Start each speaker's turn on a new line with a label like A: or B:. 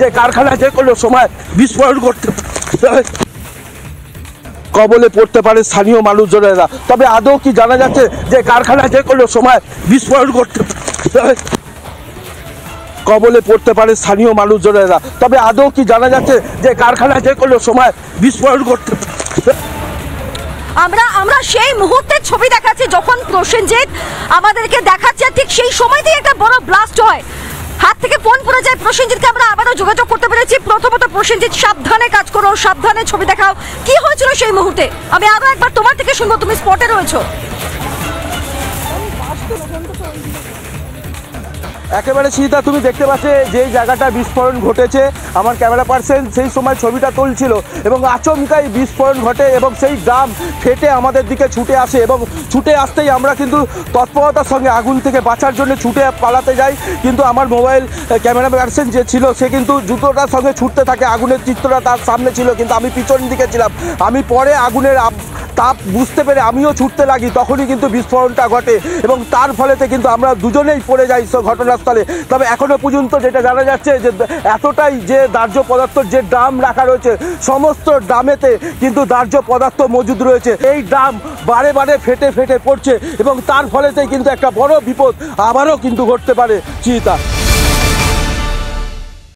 A: যে কারখানায় যে কোনো সময় বিস্ফোরণ করতে কবলে পড়তে পারে স্থানীয় মানুষজনেরা। তবে আদৌ কি জানা যাচ্ছে যে কারখানায় যে কোনো সময় বিস্ফোরণ করতে কবলে পড়তে পারে স্থানীয় মানুষজনেরা। তবে আদৌ কি জানা যাচ্ছে যে কারখানায় যে কোনো সময় বিস্ফোরণ করতে
B: আমরা সেই মুহূর্তের ছবি দেখাচ্ছি যখন প্রসেনজিৎ আমাদেরকে দেখাচ্ছে, ঠিক সেই সময়তেই একটা বড় ব্লাস্ট হয়, হাত থেকে ফোন পড়ে যায় প্রসেনজিৎকে। আমরা আবারও যোগাযোগ করতে পেরেছি। প্রথমত প্রসেনজিৎ, সাবধানে কাজ করো, সাবধানে ছবি দেখাও, কি হয়েছিল সেই মুহূর্তে? আমি আরো একবার তোমার থেকে শুনবো, তুমি স্পটে রয়েছো।
A: একেবারে সীতা, তুমি দেখতে পাচ্ছ যেই জায়গাটা বিস্ফোরণ ঘটেছে, আমার ক্যামেরা পার্সন সেই সময় ছবিটা তুলছিল এবং আচমকাই বিস্ফোরণ ঘটে এবং সেই ড্রাম ফেটে আমাদের দিকে ছুটে আসে এবং ছুটে আসতেই আমরা কিন্তু তৎপরতার সঙ্গে আগুন থেকে বাঁচার জন্য ছুটে পালাতে যাই। কিন্তু আমার মোবাইল ক্যামেরা পার্সন যে ছিল সে কিন্তু জুতোটার সঙ্গে ছুটতে থাকে, আগুনের চিত্রটা তার সামনে ছিল কিন্তু আমি পিছন দিকে ছিলাম। আমি পরে আগুনের তাপ বুঝতে পেরে আমিও ছুটতে লাগি, তখনই কিন্তু বিস্ফোরণটা ঘটে এবং তার ফলেতে কিন্তু আমরা দুজনেই পড়ে যাই ঘটনাস্থলে। তবে এখনও পর্যন্ত যেটা জানা যাচ্ছে যে এতটাই যে দাহ্য পদার্থ, যে ড্রাম রাখা রয়েছে সমস্ত ড্রামেতে কিন্তু দাহ্য পদার্থ মজুদ রয়েছে। এই ড্রাম বারে বারে ফেটে ফেটে পড়ছে এবং তার ফলেতেই কিন্তু একটা বড় বিপদ আবারও কিন্তু ঘটতে পারে চিতা।